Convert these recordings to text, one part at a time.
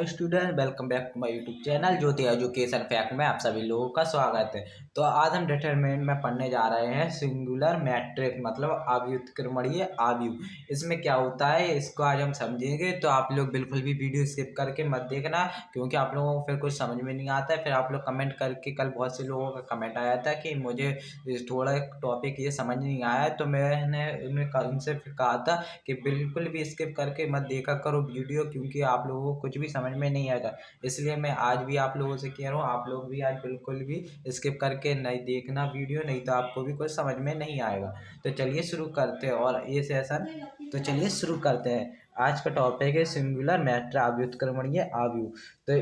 Student, welcome back to my YouTube channel Jyoti education fact में आप सभी लोगों का स्वागत है। तो आज हम डिटरमिनेंट में पढ़ने जा रहे हैं सिंगुलर मैट्रिक्स मतलब अव्युत्क्रमणीय आव्यूह। इसमें क्या होता है इसको आज हम समझेंगे। तो आप लोग बिल्कुल भी वीडियो स्किप करके मत देखना, क्योंकि आप लोगों को फिर कुछ समझ में नहीं आता है। फिर आप लोग कमेंट करके, कल बहुत से लोगों का कमेंट आया था कि मुझे थोड़ा टॉपिक ये समझ नहीं आया, तो मैंने उनसे कहा था कि बिल्कुल भी स्किप करके मत देखा करो वीडियो, क्योंकि आप लोगों को कुछ भी समझ में नहीं आएगा। इसलिए मैं आज भी आप लोगों से कह रहा हूँ, आप लोग भी आज बिल्कुल भी स्किप करके नहीं देखना वीडियो, नहीं तो आपको भी कुछ समझ में नहीं आएगा। तो चलिए शुरू करते हैं और ये सेशन तो चलिए शुरू करते हैं। आज का टॉपिक है सिंगुलर मैट्रिक्स अव्युत्क्रमणीय आव्यूह। तो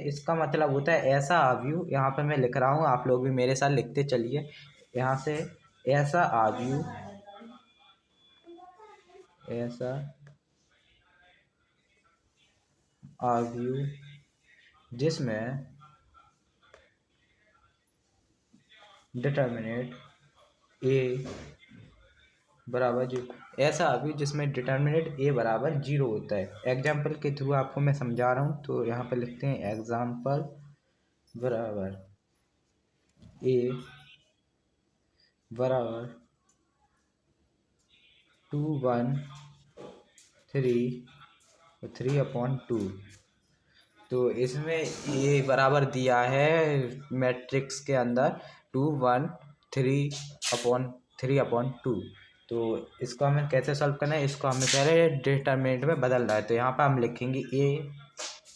इसका मतलब होता है ऐसा आव्यूह। यहाँ पे मैं लिख रहा हूँ, आप लोग भी मेरे साथ लिखते चलिए। यहाँ से ऐसा आव्यूह जिसमें डिटर्मिनेंट ए बराबर जीरो, ऐसा आव्यूह जिसमें डिटर्मिनेंट ए बराबर जीरो होता है। एग्जाम्पल के थ्रू आपको मैं समझा रहा हूँ, तो यहाँ पर लिखते हैं एग्जाम्पल बराबर ए बराबर 2 1 3/2। तो इसमें ये बराबर दिया है मैट्रिक्स के अंदर 2 1 3/2। तो इसको हमें कैसे सॉल्व करना है, इसको हमें पहले डिटरमिनेंट में बदलना है। तो यहाँ पर हम लिखेंगे ए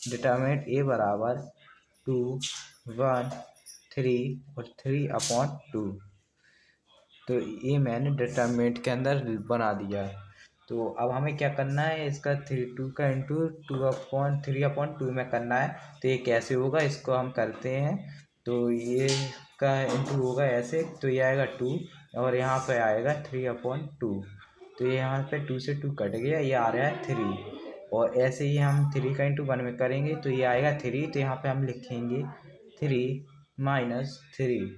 डिटरमिनेंट ए बराबर 2 1 3 और 3/2। तो ये मैंने डिटरमिनेंट के अंदर बना दिया है। तो अब हमें क्या करना है, इसका 2 का इंटू 2/3/2 में करना है। तो ये कैसे होगा, इसको हम करते हैं। तो ये का इंटू होगा ऐसे, तो ये आएगा 2 और यहाँ पे आएगा 3/2। तो ये यहाँ पे 2 से 2 कट गया, ये आ रहा है 3। और ऐसे ही हम 3 का इंटू 1 में करेंगे तो ये आएगा 3। तो यहाँ पे हम लिखेंगे 3 - 3।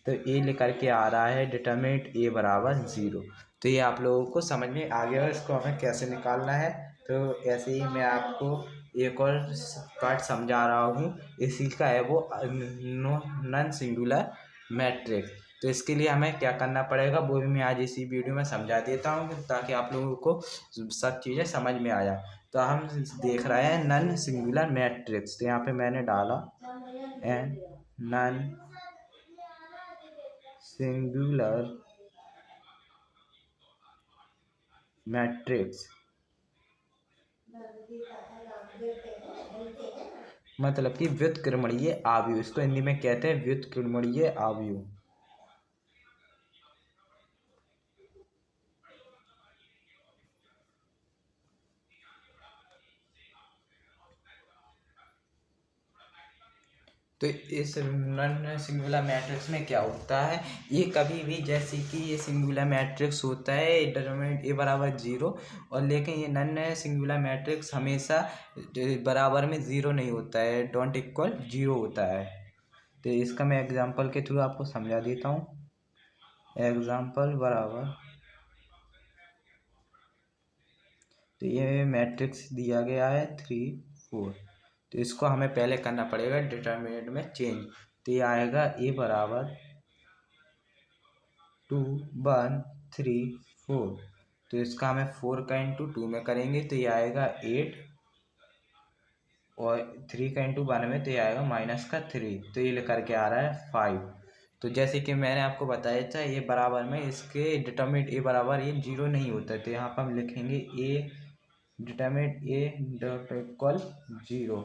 तो ए लेकर के आ रहा है डिटरमिनेंट ए बराबर 0। तो ये आप लोगों को समझ में आ गया, इसको हमें कैसे निकालना है। तो ऐसे ही मैं आपको एक और पार्ट समझा रहा हूँ, इसी का है वो नॉन सिंगुलर मैट्रिक्स। तो इसके लिए हमें क्या करना पड़ेगा वो भी मैं आज इसी वीडियो में समझा देता हूँ, ताकि आप लोगों को सब चीज़ें समझ में आ जाए। तो हम देख रहे हैं नॉन सिंगुलर मैट्रिक्स। तो यहाँ पे मैंने डाला एन नॉन सिंगुलर मैट्रिक्स मतलब कि व्युत्क्रमणीय आव्यूह, इसको हिंदी में कहते हैं व्युत्क्रमणीय आव्यूह। तो इस नॉन सिंगुलर मैट्रिक्स में क्या होता है, ये कभी भी जैसे कि ये सिंगुलर मैट्रिक्स होता है डिटरमिनेंट ए बराबर 0, और लेकिन ये नॉन सिंगुलर मैट्रिक्स हमेशा बराबर में 0 नहीं होता है, डोंट इक्वल 0 होता है। तो इसका मैं एग्जांपल के थ्रू आपको समझा देता हूँ। एग्जांपल बराबर, तो ये मैट्रिक्स दिया गया है 3 4। तो इसको हमें पहले करना पड़ेगा डिटरमिनेंट में चेंज। तो ये आएगा ए बराबर 2 1 3 4। तो इसका हमें 4 का इंटू 2 में करेंगे तो ये आएगा 8, और 3 का इंटू 1 में तो ये आएगा -3। तो ये लेकर के आ रहा है 5। तो जैसे कि मैंने आपको बताया था, ये बराबर में इसके डिटरमिनेंट ए बराबर ये 0 नहीं होता है। तो यहाँ पर हम लिखेंगे ए डिटरमिनेंट ए डॉट इक्वल 0।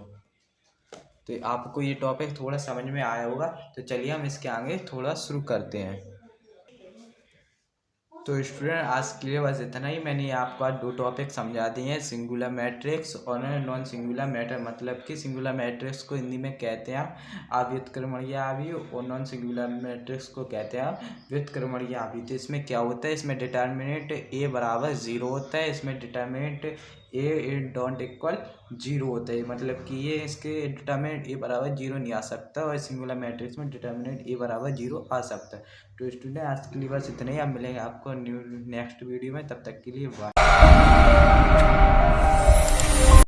तो आपको ये टॉपिक थोड़ा समझ में आया होगा। तो चलिए हम इसके आगे थोड़ा शुरू करते हैं। तो स्टूडेंट आज के लिए बस इतना ही। मैंने आपको आज 2 टॉपिक समझा दिए हैं, सिंगुलर मैट्रिक्स और नॉन सिंगुलर मैट्रिक्स। मतलब कि सिंगुलर मैट्रिक्स को हिंदी में कहते हैं अव्युत्क्रमणीय आव्यूह, और नॉन सिंगुलर मैट्रिक्स को कहते हैं व्युत्क्रमणीय आव्यूह। तो इसमें क्या होता है, इसमें डिटरमिनेंट ए बराबर 0 होता है, इसमें डिटरमिनेंट ए डोंट इक्वल 0 होता है। मतलब कि ये इसके डिटरमिनेंट ए बराबर 0 नहीं आ सकता, और सिंगुलर मैट्रिक्स में डिटरमिनेंट ए बराबर 0 आ सकता है। तो स्टूडेंट आज के लिए बस इतना ही। अब मिलेंगे आपको नेक्स्ट वीडियो में, तब तक के लिए बाय।